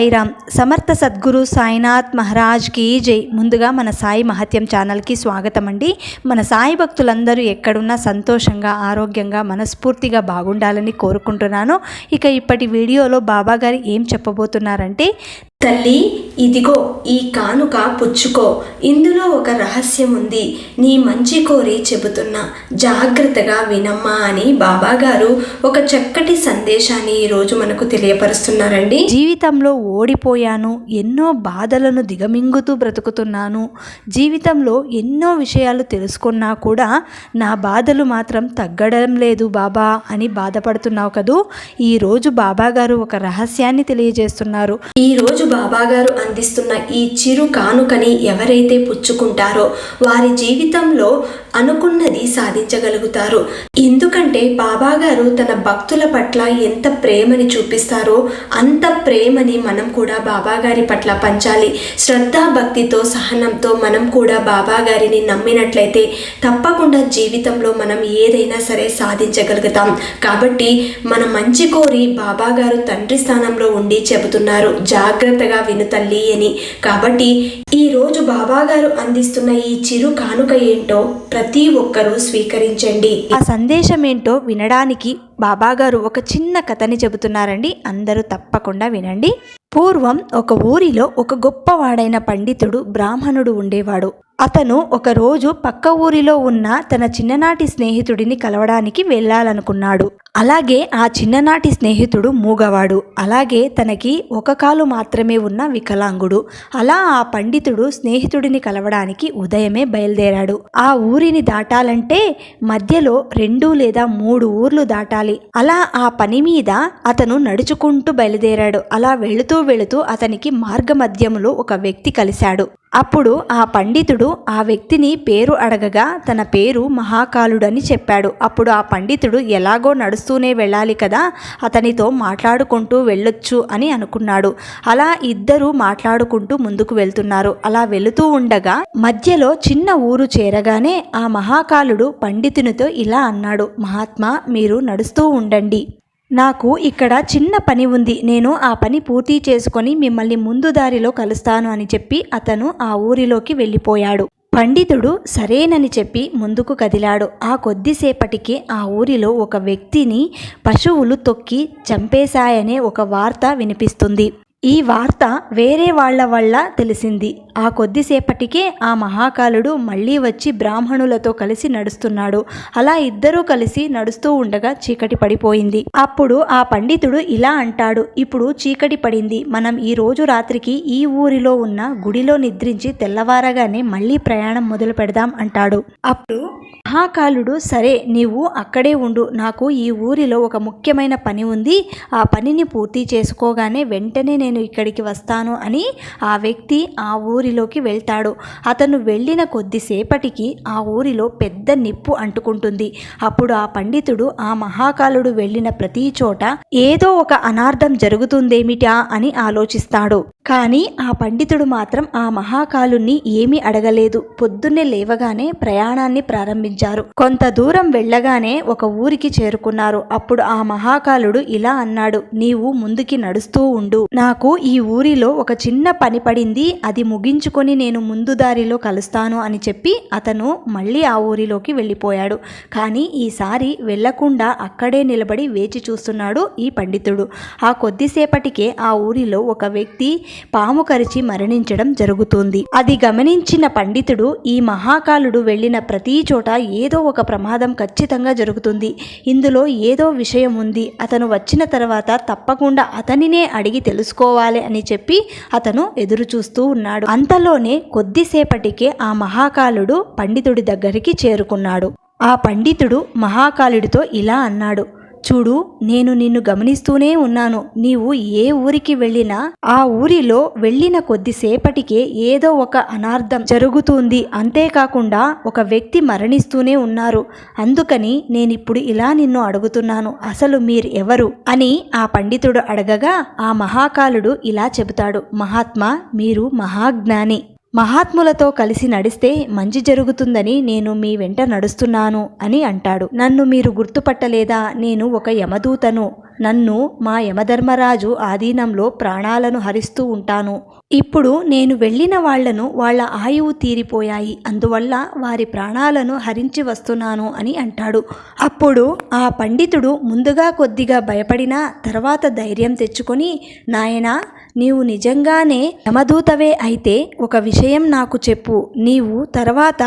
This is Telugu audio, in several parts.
సాయిరామ్. సమర్థ సద్గురు సాయినాథ్ మహారాజ్ కి జై. ముందుగా మన సాయి మహత్యం ఛానల్కి స్వాగతం అండి. మన సాయి భక్తులందరూ ఎక్కడున్నా సంతోషంగా, ఆరోగ్యంగా, మనస్ఫూర్తిగా బాగుండాలని కోరుకుంటున్నాను. ఇక ఇప్పటి వీడియోలో బాబా గారు ఏం చెప్పబోతున్నారంటే, తల్లి, ఇదిగో ఈ కానుక పుచ్చుకో. ఇందులో ఒక రహస్యం ఉంది. నీ మంచి కోరి చెబుతున్నా, జాగ్రత్తగా వినమ్మా అని బాబా గారు ఒక చక్కటి సందేశాన్ని ఈరోజు మనకు తెలియపరుస్తున్నారండి. జీవితంలో ఓడిపోయాను, ఎన్నో బాధలను దిగమింగుతూ బ్రతుకుతున్నాను, జీవితంలో ఎన్నో విషయాలు తెలుసుకున్నా కూడా నా బాధలు మాత్రం తగ్గడం లేదు బాబా అని బాధపడుతున్నావు కదూ. ఈరోజు బాబా గారు ఒక రహస్యాన్ని తెలియజేస్తున్నారు. ఈరోజు బాబా గారు అందిస్తున్న ఈ చిరు కానుకని ఎవరైతే పుచ్చుకుంటారో వారి జీవితంలో అనుకున్నది సాధించగలుగుతారు. ఎందుకంటే బాబా గారు తన భక్తుల పట్ల ఎంత ప్రేమని చూపిస్తారో అంత ప్రేమని మనం కూడా బాబా గారి పట్ల పంచాలి. శ్రద్ధా భక్తితో, సహనంతో మనం కూడా బాబా గారిని నమ్మినట్లయితే తప్పకుండా జీవితంలో మనం ఏదైనా సరే సాధించగలుగుతాం. కాబట్టి మన మంచి కోరి బాబా గారు తండ్రి స్థానంలో ఉండి చెబుతున్నారు, జాగ్రత్తగా విను తల్లి అని. కాబట్టి ఈరోజు బాబా గారు అందిస్తున్న ఈ చిరు కానుక ఏంటో ప్రతి ఒక్కరూ స్వీకరించండి. ఆ సందేశం ఏంటో వినడానికి బాబా గారు ఒక చిన్న కథని చెబుతున్నారండి. అందరూ తప్పకుండా వినండి. పూర్వం ఒక ఊరిలో ఒక గొప్పవాడైన పండితుడు బ్రాహ్మణుడు ఉండేవాడు. అతను ఒకరోజు పక్క ఊరిలో ఉన్న తన చిన్ననాటి స్నేహితుడిని కలవడానికి వెళ్ళాలనుకున్నాడు. అలాగే ఆ చిన్ననాటి స్నేహితుడు మూగవాడు, అలాగే తనకి ఒక కాలు మాత్రమే ఉన్న వికలాంగుడు. అలా ఆ పండితుడు స్నేహితుడిని కలవడానికి ఉదయమే బయలుదేరాడు. ఆ ఊరిని దాటాలంటే మధ్యలో 2 లేదా 3 ఊర్లు దాటాలి. అలా ఆ పని మీద అతను నడుచుకుంటూ బయలుదేరాడు. అలా వెళుతూ అతనికి మార్గమధ్యంలో ఒక వ్యక్తి కలిశాడు. అప్పుడు ఆ పండితుడు ఆ వ్యక్తిని పేరు అడగగా తన పేరు మహాకాలుడని చెప్పాడు. అప్పుడు ఆ పండితుడు ఎలాగో నడుస్తూనే వెళ్ళాలి కదా, అతనితో మాట్లాడుకుంటూ వెళ్ళొచ్చు అని అనుకున్నాడు. అలా ఇద్దరు మాట్లాడుకుంటూ ముందుకు వెళ్తున్నారు. అలా వెళుతూ ఉండగా మధ్యలో చిన్న ఊరు చేరగానే ఆ మహాకాలుడు పండితునితో ఇలా అన్నాడు, మహాత్మా, మీరు నడుస్తూ ఉండండి, నాకు ఇక్కడ చిన్న పని ఉంది, నేను ఆ పని పూర్తి చేసుకొని మిమ్మల్ని ముందు దారిలో కలుస్తాను అని చెప్పి అతను ఆ ఊరిలోకి వెళ్ళిపోయాడు. పండితుడు సరేనని చెప్పి ముందుకు కదిలాడు. ఆ కొద్దిసేపటికి ఆ ఊరిలో ఒక వ్యక్తిని పశువులు తొక్కి చంపేశాయనే ఒక వార్త వినిపిస్తుంది. ఈ వార్త వేరే వాళ్ళ వల్ల తెలిసింది. ఆ కొద్దిసేపటికే ఆ మహాకాలుడు మళ్ళీ వచ్చి బ్రాహ్మణులతో కలిసి నడుస్తున్నాడు. అలా ఇద్దరూ కలిసి నడుస్తూ ఉండగా చీకటి పడిపోయింది. అప్పుడు ఆ పండితుడు ఇలా అంటాడు, ఇప్పుడు చీకటి పడింది, మనం ఈ రోజు రాత్రికి ఈ ఊరిలో ఉన్న గుడిలో నిద్రించి తెల్లవారగానే మళ్ళీ ప్రయాణం మొదలు పెడదాం అంటాడు. అప్పుడు మహాకాలుడు, సరే నీవు అక్కడే ఉండు, నాకు ఈ ఊరిలో ఒక ముఖ్యమైన పని ఉంది, ఆ పనిని పూర్తి చేసుకోగానే వెంటనే నేను ఇక్కడికి వస్తాను అని ఆ వ్యక్తి ఆ ఊరిలోకి వెళ్తాడు. అతను వెళ్ళిన కొద్దిసేపటికి ఆ ఊరిలో పెద్ద నిప్పు అంటుకుంటుంది. అప్పుడు ఆ పండితుడు ఆ మహాకాలుడు వెళ్ళిన ప్రతి చోట ఏదో ఒక అనార్థం జరుగుతుందేమిటా అని ఆలోచిస్తాడు. కానీ ఆ పండితుడు మాత్రం ఆ మహాకాలుని ఏమీ అడగలేదు. పొద్దున్నే లేవగానే ప్రయాణాన్ని ప్రారంభించారు. కొంత దూరం వెళ్ళగానే ఒక ఊరికి చేరుకున్నారు. అప్పుడు ఆ మహాకాలుడు ఇలా అన్నాడు, నీవు ముందుకి నడుస్తూ ఉండు, నాకు ఈ ఊరిలో ఒక చిన్న పని పడింది, అది ముగించుకొని నేను ముందు దారిలో కలుస్తాను అని చెప్పి అతను మళ్ళీ ఆ ఊరిలోకి వెళ్ళిపోయాడు. కానీ ఈసారి వెళ్లకుండా అక్కడే నిలబడి వేచి చూస్తున్నాడు ఈ పండితుడు. ఆ కొద్దిసేపటికే ఆ ఊరిలో ఒక వ్యక్తి పాము కరిచి మరణించడం జరుగుతుంది. అది గమనించిన పండితుడు, ఈ మహాకాలుడు వెళ్ళిన ప్రతి చోట ఏదో ఒక ప్రమాదం ఖచ్చితంగా జరుగుతుంది, ఇందులో ఏదో విషయం ఉంది, అతను వచ్చిన తర్వాత తప్పకుండా అతనినే అడిగి తెలుసుకోవాలి అని చెప్పి అతను ఎదురు చూస్తూ ఉన్నాడు. అంతలోనే కొద్దిసేపటికే ఆ మహాకాలుడు పండితుడి దగ్గరికి చేరుకున్నాడు. ఆ పండితుడు మహాకాలుడితో ఇలా అన్నాడు, చూడు, నేను నిన్ను గమనిస్తూనే ఉన్నాను, నీవు ఏ ఊరికి వెళ్ళినా ఆ ఊరిలో వెళ్ళిన కొద్దిసేపటికే ఏదో ఒక అనార్థం జరుగుతుంది, అంతేకాకుండా ఒక వ్యక్తి మరణిస్తూనే ఉన్నారు. అందుకని నేనిప్పుడు ఇలా నిన్ను అడుగుతున్నాను, అసలు మీరు ఎవరు అని ఆ పండితుడు అడగగా ఆ మహాకాలుడు ఇలా చెబుతాడు, మహాత్మా, మీరు మహాజ్ఞాని, మహాత్ములతో కలిసి నడిస్తే మంచి జరుగుతుందని నేను మీ వెంట నడుస్తున్నాను అని అంటాడు. నన్ను మీరు గుర్తుపట్టలేదా? నేను ఒక యమదూతను. నన్ను మా యమధర్మరాజు ఆధీనంలో ప్రాణాలను హరిస్తూ ఉంటాను. ఇప్పుడు నేను వెళ్ళిన వాళ్లను వాళ్ళ ఆయువు తీరిపోయాయి, అందువల్ల వారి ప్రాణాలను హరించి వస్తున్నాను అని అంటాడు. అప్పుడు ఆ పండితుడు ముందుగా కొద్దిగా భయపడినా తర్వాత ధైర్యం తెచ్చుకొని, నాయనా, నీవు నిజంగానే యమదూతవే అయితే ఒక విషయం నాకు చెప్పు. నీవు తర్వాత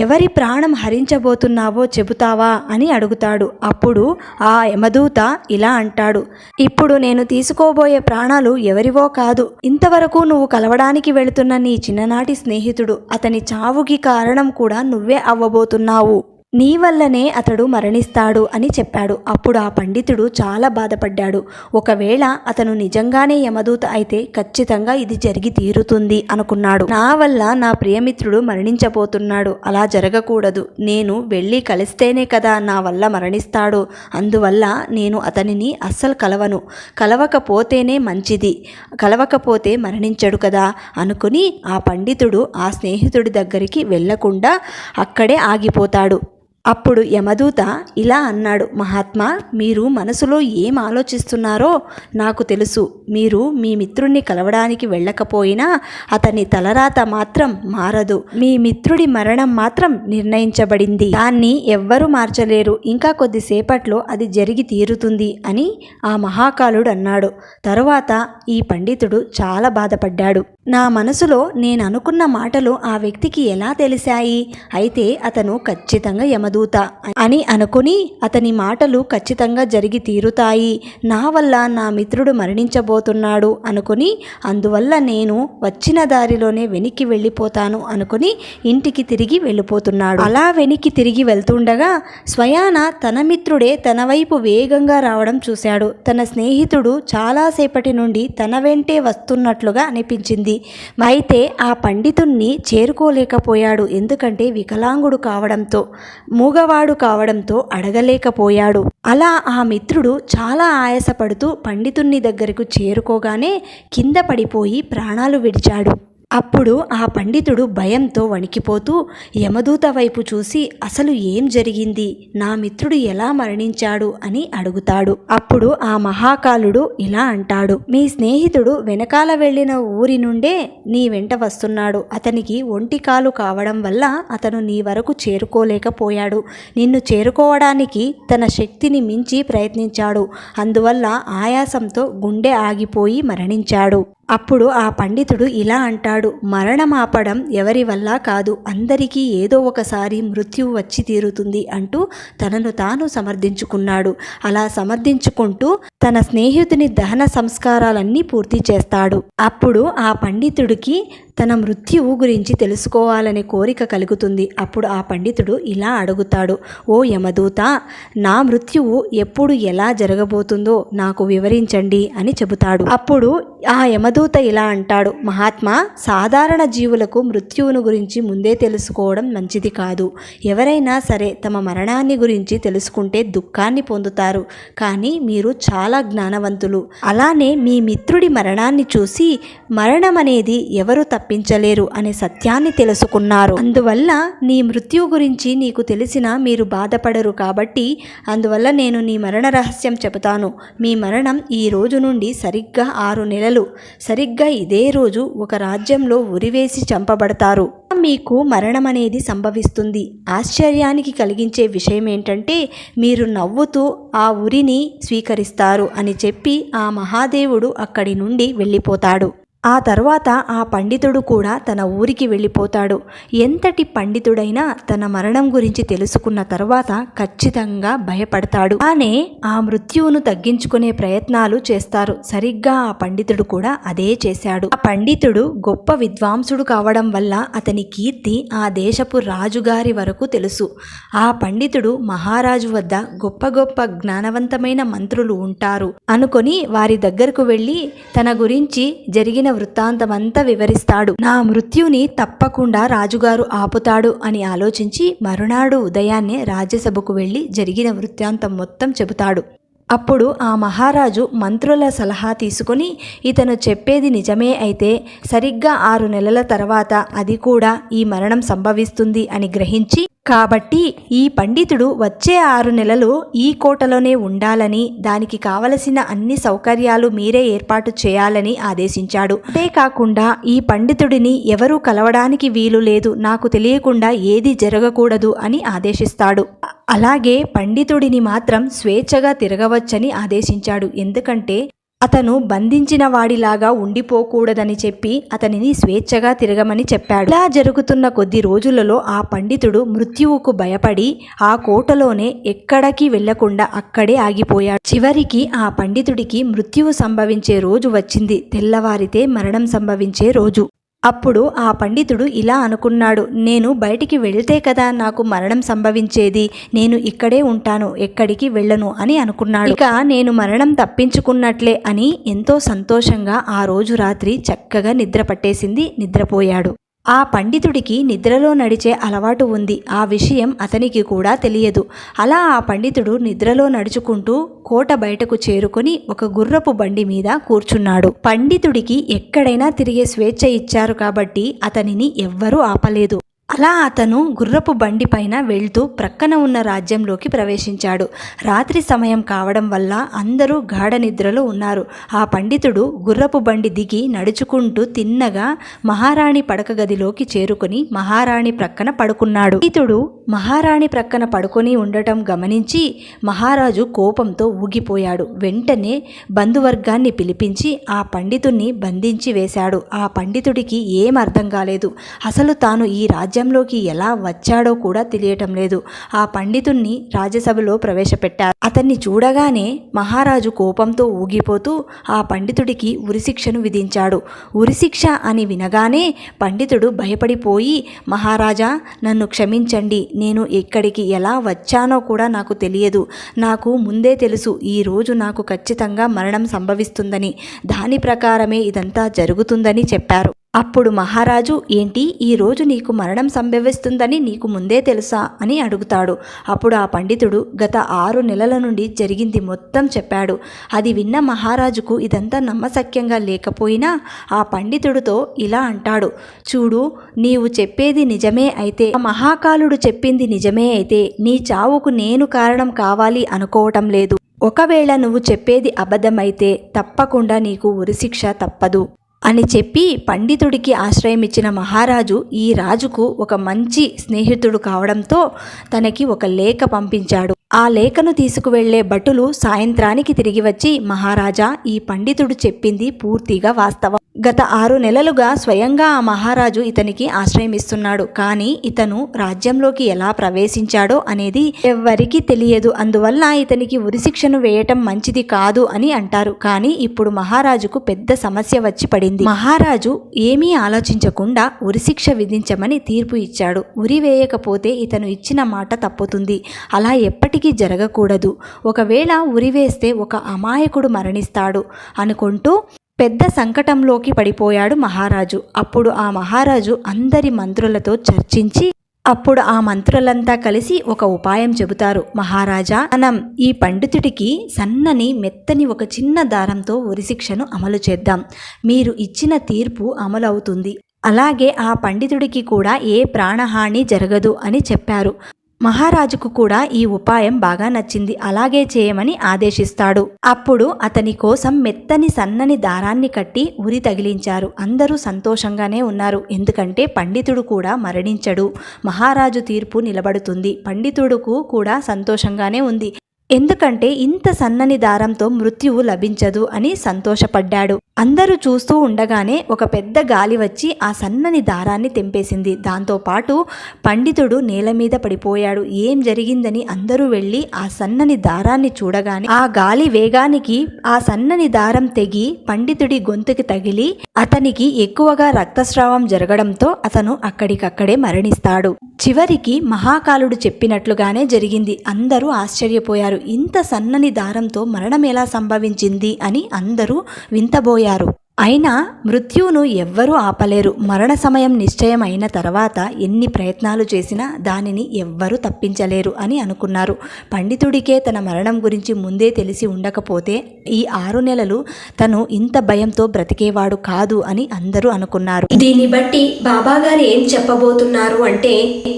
ఎవరి ప్రాణం హరించబోతున్నావో చెబుతావా అని అడుగుతాడు. అప్పుడు ఆ యమదూత ఇలా అంటాడు, ఇప్పుడు నేను తీసుకోబోయే ప్రాణాలు ఎవరివో కాదు, ఇంతవరకు నువ్వు కలవడానికి వెళుతున్న నీ చిన్ననాటి స్నేహితుడు. అతని చావుకి కారణం కూడా నువ్వే అవ్వబోతున్నావు. నీ వల్లనే అతడు మరణిస్తాడు అని చెప్పాడు. అప్పుడు ఆ పండితుడు చాలా బాధపడ్డాడు. ఒకవేళ అతను నిజంగానే యమదూత అయితే ఖచ్చితంగా ఇది జరిగి తీరుతుంది అనుకున్నాడు. నా వల్ల నా ప్రియమిత్రుడు మరణించబోతున్నాడు, అలా జరగకూడదు. నేను వెళ్ళి కలిస్తేనే కదా నా వల్ల మరణిస్తాడు. అందువల్ల నేను అతనిని అస్సలు కలవకపోతేనే మంచిది, కలవకపోతే మరణించడు కదా అనుకుని ఆ పండితుడు ఆ స్నేహితుడి దగ్గరికి వెళ్లకుండా అక్కడే ఆగిపోతాడు. అప్పుడు యమదూత ఇలా అన్నాడు, మహాత్మా, మీరు మనసులో ఏం ఆలోచిస్తున్నారో నాకు తెలుసు. మీరు మీ మిత్రుణ్ణి కలవడానికి వెళ్ళకపోయినా అతని తలరాత మాత్రం మారదు. మీ మిత్రుడి మరణం మాత్రం నిర్ణయించబడింది, దాన్ని ఎవ్వరూ మార్చలేరు. ఇంకా కొద్దిసేపట్లో అది జరిగి తీరుతుంది అని ఆ మహాకాలుడు అన్నాడు. తరువాత ఈ పండితుడు చాలా బాధపడ్డాడు. నా మనసులో నేను అనుకున్న మాటలు ఆ వ్యక్తికి ఎలా తెలిసాయి? అయితే అతను ఖచ్చితంగా యమదూత అని అనుకుని అతని మాటలు ఖచ్చితంగా జరిగి తీరుతాయి. నా వల్ల నా మిత్రుడు మరణించబోతున్నాడు అనుకుని, అందువల్ల నేను వచ్చిన దారిలోనే వెనక్కి వెళ్ళిపోతాను అనుకుని ఇంటికి తిరిగి వెళ్ళిపోతున్నాడు. అలా వెనక్కి తిరిగి వెళ్తుండగా స్వయాన తన మిత్రుడే తన వైపు వేగంగా రావడం చూశాడు. తన స్నేహితుడు చాలాసేపటి నుండి తన వెంటే వస్తున్నట్లుగా అనిపించింది. అయితే ఆ పండితుణ్ణి చేరుకోలేకపోయాడు. ఎందుకంటే వికలాంగుడు కావడంతో, మూగవాడు కావడంతో అడగలేకపోయాడు. అలా ఆ మిత్రుడు చాలా ఆయాసపడుతూ పండితుణ్ణి దగ్గరకు చేరుకోగానే కింద పడిపోయి ప్రాణాలు విడిచాడు. అప్పుడు ఆ పండితుడు భయంతో వణికిపోతూ యమదూత వైపు చూసి, అసలు ఏం జరిగింది? నా మిత్రుడు ఎలా మరణించాడు అని అడుగుతాడు. అప్పుడు ఆ మహాకాలుడు ఇలా అంటాడు, మీ స్నేహితుడు వెనకాల వెళ్ళిన ఊరి నుండే నీ వెంట వస్తున్నాడు. అతనికి ఒంటికాలు కావడం వల్ల అతను నీ వరకు చేరుకోలేకపోయాడు. నిన్ను చేరుకోవడానికి తన శక్తిని మించి ప్రయత్నించాడు. అందువల్ల ఆయాసంతో గుండె ఆగిపోయి మరణించాడు. అప్పుడు ఆ పండితుడు ఇలా అంటాడు, మరణం ఆపడం ఎవరి వల్ల కాదు, అందరికీ ఏదో ఒకసారి మృత్యువు వచ్చి తీరుతుంది అంటూ తనను తాను సమర్థించుకున్నాడు. అలా సమర్థించుకుంటూ తన స్నేహితుని దహన సంస్కారాలన్నీ పూర్తి చేస్తాడు. అప్పుడు ఆ పండితుడికి తన మృత్యువు గురించి తెలుసుకోవాలనే కోరిక కలుగుతుంది. అప్పుడు ఆ పండితుడు ఇలా అడుగుతాడు, ఓ యమదూత, నా మృత్యువు ఎప్పుడు ఎలా జరగబోతుందో నాకు వివరించండి అని చెబుతాడు. అప్పుడు ఆ యమదూత ఇలా అంటాడు, మహాత్మా, సాధారణ జీవులకు మృత్యువును గురించి ముందే తెలుసుకోవడం మంచిది కాదు. ఎవరైనా సరే తమ మరణాన్ని గురించి తెలుసుకుంటే దుఃఖాన్ని పొందుతారు. కానీ మీరు చాలా జ్ఞానవంతులు. అలానే మీ మిత్రుడి మరణాన్ని చూసి మరణం అనేది ఎవరు తప్పించలేరు అనే సత్యాన్ని తెలుసుకున్నారు. అందువల్ల నీ మృత్యువు గురించి నీకు తెలిసినా మీరు బాధపడరు. కాబట్టి అందువల్ల నేను నీ మరణ రహస్యం చెబుతాను. మీ మరణం ఈ రోజు నుండి సరిగ్గా 6 నెలలు, సరిగ్గా ఇదే రోజు ఒక రాజ్యంలో ఉరివేసి చంపబడతారు. మీకు మరణం అనేది సంభవిస్తుంది. ఆశ్చర్యానికి కలిగించే విషయం ఏంటంటే మీరు నవ్వుతూ ఆ ఉరిని స్వీకరిస్తారు అని చెప్పి ఆ మహాదేవుడు అక్కడి నుండి వెళ్ళిపోతాడు. ఆ తర్వాత ఆ పండితుడు కూడా తన ఊరికి వెళ్ళిపోతాడు. ఎంతటి పండితుడైనా తన మరణం గురించి తెలుసుకున్న తర్వాత ఖచ్చితంగా భయపడతాడు. కానీ ఆ మృత్యువును తగ్గించుకునే ప్రయత్నాలు చేస్తారు. సరిగ్గా ఆ పండితుడు కూడా అదే చేశాడు. ఆ పండితుడు గొప్ప విద్వాంసుడు కావడం వల్ల అతని కీర్తి ఆ దేశపు రాజుగారి వరకు తెలుసు. ఆ పండితుడు మహారాజు వద్ద గొప్ప గొప్ప జ్ఞానవంతమైన మంత్రులు ఉంటారు అనుకొని వారి దగ్గరకు వెళ్ళి తన గురించి జరిగిన వృత్తాంతమంతా వివరిస్తాడు. నా మృత్యుని తప్పకుండా రాజుగారు ఆపుతాడు అని ఆలోచించి మరునాడు ఉదయాన్నే రాజ్యసభకు వెళ్ళి జరిగిన వృత్తాంతం మొత్తం చెబుతాడు. అప్పుడు ఆ మహారాజు మంత్రుల సలహా తీసుకొని ఇతను చెప్పేది నిజమే అయితే సరిగ్గా 6 నెలల తర్వాత అది కూడా ఈ మరణం సంభవిస్తుంది అని గ్రహించి, కాబట్టి ఈ పండితుడు వచ్చే 6 నెలలు ఈ కోటలోనే ఉండాలని, దానికి కావలసిన అన్ని సౌకర్యాలు మీరే ఏర్పాటు చేయాలని ఆదేశించాడు. అంతేకాకుండా ఈ పండితుడిని ఎవరూ కలవడానికి వీలు లేదు, నాకు తెలియకుండా ఏది జరగకూడదు అని ఆదేశిస్తాడు. అలాగే పండితుడిని మాత్రం స్వేచ్ఛగా తిరగవచ్చని ఆదేశించాడు. ఎందుకంటే అతను బంధించిన వాడిలాగా ఉండిపోకూడదని చెప్పి అతనిని స్వేచ్ఛగా తిరగమని చెప్పాడు. ఇలా జరుగుతున్న కొద్ది రోజులలో ఆ పండితుడు మృత్యువుకు భయపడి ఆ కోటలోనే ఎక్కడికి వెళ్లకుండా అక్కడే ఆగిపోయాడు. చివరికి ఆ పండితుడికి మృత్యువు సంభవించే రోజు వచ్చింది. తెల్లవారితే మరణం సంభవించే రోజు. అప్పుడు ఆ పండితుడు ఇలా అనుకున్నాడు, నేను బయటికి వెళ్తే కదా నాకు మరణం సంభవించేది, నేను ఇక్కడే ఉంటాను, ఎక్కడికి వెళ్ళను అని అనుకున్నాడు. ఇక నేను మరణం తప్పించుకున్నట్లే అని ఎంతో సంతోషంగా ఆ రోజు రాత్రి చక్కగా నిద్ర పట్టేసింది. నిద్రపోయాడు. ఆ పండితుడికి నిద్రలో నడిచే అలవాటు ఉంది. ఆ విషయం అతనికి కూడా తెలియదు. అలా ఆ పండితుడు నిద్రలో నడుచుకుంటూ కోట బయటకు చేరుకొని ఒక గుర్రపు బండి మీద కూర్చున్నాడు. పండితుడికి ఎక్కడైనా తిరిగే స్వేచ్ఛ ఇచ్చారు కాబట్టి అతనిని ఎవ్వరూ ఆపలేదు. అలా అతను గుర్రపు బండి పైన వెళ్తూ ప్రక్కన ఉన్న రాజ్యంలోకి ప్రవేశించాడు. రాత్రి సమయం కావడం వల్ల అందరూ గాఢ నిద్రలో ఉన్నారు. ఆ పండితుడు గుర్రపు బండి దిగి నడుచుకుంటూ తిన్నగా మహారాణి పడక గదిలోకి చేరుకొని మహారాణి ప్రక్కన పడుకున్నాడు. పండితుడు మహారాణి ప్రక్కన పడుకొని ఉండటం గమనించి మహారాజు కోపంతో ఊగిపోయాడు. వెంటనే బంధువర్గాన్ని పిలిపించి ఆ పండితుణ్ణి బంధించి వేశాడు. ఆ పండితుడికి ఏం అర్థం కాలేదు. అసలు తాను ఈ రాజ్యంలోకి ఎలా వచ్చాడో కూడా తెలియటం లేదు. ఆ పండితుణ్ణి రాజ్యసభలో ప్రవేశపెట్టారు. అతన్ని చూడగానే మహారాజు కోపంతో ఊగిపోతూ ఆ పండితుడికి ఉరిశిక్షను విధించాడు. ఉరిశిక్ష అని వినగానే పండితుడు భయపడిపోయి, మహారాజా నన్ను క్షమించండి, నేను ఇక్కడికి ఎలా వచ్చానో కూడా నాకు తెలియదు. నాకు ముందే తెలుసు ఈ రోజు నాకు ఖచ్చితంగా మరణం సంభవిస్తుందని, దాని ప్రకారమే ఇదంతా జరుగుతుందని చెప్పారు. అప్పుడు మహారాజు, ఏంటి ఈరోజు నీకు మరణం సంభవిస్తుందని నీకు ముందే తెలుసా అని అడుగుతాడు. అప్పుడు ఆ పండితుడు గత 6 నెలల నుండి జరిగింది మొత్తం చెప్పాడు. అది విన్న మహారాజుకు ఇదంతా నమ్మశక్యంగా లేకపోయినా ఆ పండితుడితో ఇలా అంటాడు, చూడు నీవు చెప్పేది నిజమే అయితే, ఆ మహాకాలుడు చెప్పింది నిజమే అయితే నీ చావుకు నేను కారణం కావాలి అనుకోవటం లేదు. ఒకవేళ నువ్వు చెప్పేది అబద్ధమైతే తప్పకుండా నీకు ఉరిశిక్ష తప్పదు అని చెప్పి పండితుడికి ఆశ్రయం ఇచ్చిన మహారాజు ఈ రాజుకు ఒక మంచి స్నేహితుడు కావడంతో తనకి ఒక లేఖ పంపించాడు. ఆ లేఖను తీసుకువెళ్లే భటులు సాయంత్రానికి తిరిగి వచ్చి, మహారాజా ఈ పండితుడు చెప్పింది పూర్తిగా వాస్తవం. గత 6 నెలలుగా స్వయంగా ఆ మహారాజు ఇతనికి ఆశ్రయం ఇస్తున్నాడు. కానీ ఇతను రాజ్యంలోకి ఎలా ప్రవేశించాడో అనేది ఎవ్వరికీ తెలియదు. అందువల్ల ఇతనికి ఉరిశిక్షను వేయటం మంచిది కాదు అని అంటారు. కానీ ఇప్పుడు మహారాజుకు పెద్ద సమస్య వచ్చి పడింది. మహారాజు ఏమీ ఆలోచించకుండా ఉరిశిక్ష విధించమని తీర్పు ఇచ్చాడు. ఉరి వేయకపోతే ఇతను ఇచ్చిన మాట తప్పుతుంది. అలా ఎప్పటికీ జరగకూడదు. ఒకవేళ ఉరివేస్తే ఒక అమాయకుడు మరణిస్తాడు అనుకుంటూ పెద్ద సంకటంలోకి పడిపోయాడు మహారాజు. అప్పుడు ఆ మహారాజు అందరి మంత్రులతో చర్చించి అప్పుడు ఆ మంత్రులంతా కలిసి ఒక ఉపాయం చెబుతారు. మహారాజా, మనం ఈ పండితుడికి సన్నని మెత్తని ఒక చిన్న దారంతో ఉరిశిక్షను అమలు చేద్దాం. మీరు ఇచ్చిన తీర్పు అమలు అవుతుంది. అలాగే ఆ పండితుడికి కూడా ఏ ప్రాణహాని జరగదు అని చెప్పారు. మహారాజుకు కూడా ఈ ఉపాయం బాగా నచ్చింది. అలాగే చేయమని ఆదేశిస్తాడు. అప్పుడు అతని కోసం మెత్తని సన్నని దారాన్ని కట్టి ఉరి తగిలించారు. అందరూ సంతోషంగానే ఉన్నారు. ఎందుకంటే పండితుడు కూడా మరణించడు. మహారాజు తీర్పు నిలబడుతుంది. పండితుడుకు కూడా సంతోషంగానే ఉంది. ఎందుకంటే ఇంత సన్నని దారంతో మృత్యువు లభించదు అని సంతోషపడ్డాడు. అందరూ చూస్తూ ఉండగానే ఒక పెద్ద గాలి వచ్చి ఆ సన్నని దారాన్ని తెంపేసింది. దాంతోపాటు పండితుడు నేల మీద పడిపోయాడు. ఏం జరిగిందని అందరూ వెళ్ళి ఆ సన్నని దారాన్ని చూడగానే ఆ గాలి వేగానికి ఆ సన్నని దారం తెగి పండితుడి గొంతుకి తగిలి అతనికి ఎక్కువగా రక్తస్రావం జరగడంతో అతను అక్కడికక్కడే మరణిస్తాడు. చివరికి మహాకాలుడు చెప్పినట్లుగానే జరిగింది. అందరూ ఆశ్చర్యపోయారు. ఇంత సన్నని దారంతో మరణం ఎలా సంభవించింది అని అందరూ వింతబోయారు. అయినా మృత్యువును ఎవ్వరూ ఆపలేరు. మరణ సమయం నిశ్చయం అయిన తర్వాత ఎన్ని ప్రయత్నాలు చేసినా దానిని ఎవ్వరూ తప్పించలేరు అని అనుకున్నారు. పండితుడికే తన మరణం గురించి ముందే తెలిసి ఉండకపోతే ఈ 6 నెలలు తను ఇంత భయంతో బ్రతికేవాడు కాదు అని అందరూ అనుకున్నారు. దీన్ని బట్టి బాబాగారు ఏం చెప్పబోతున్నారు అంటే,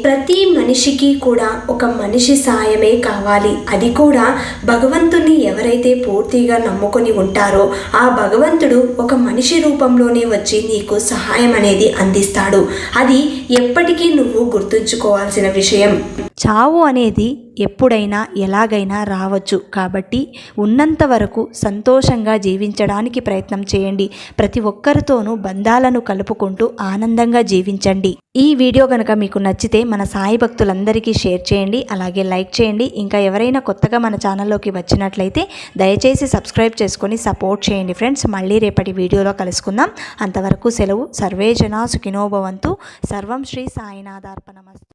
ప్రతి మనిషికి కూడా ఒక మనిషి సాయమే కావాలి. అది కూడా భగవంతుని ఎవరైతే పూర్తిగా నమ్ముకొని ఉంటారో ఆ భగవంతుడు ఒక మనిషి రూపంలోనే వచ్చి నీకు సహాయం అనేది అందిస్తాడు. అది ఎప్పటికీ నువ్వు గుర్తుంచుకోవాల్సిన విషయం. చావు అనేది ఎప్పుడైనా ఎలాగైనా రావచ్చు. కాబట్టి ఉన్నంత వరకు సంతోషంగా జీవించడానికి ప్రయత్నం చేయండి. ప్రతి ఒక్కరితోనూ బంధాలను కలుపుకుంటూ ఆనందంగా జీవించండి. ఈ వీడియో కనుక మీకు నచ్చితే మన సాయి భక్తులందరికీ షేర్ చేయండి. అలాగే లైక్ చేయండి. ఇంకా ఎవరైనా కొత్తగా మన ఛానల్లోకి వచ్చినట్లయితే దయచేసి సబ్స్క్రైబ్ చేసుకొని సపోర్ట్ చేయండి ఫ్రెండ్స్. మళ్ళీ రేపటి వీడియోలో కలుసుకుందాం. అంతవరకు సెలవు. సర్వే జనా సుఖినో భవంతు. సర్వం శ్రీ సాయినాథార్పణమస్తు.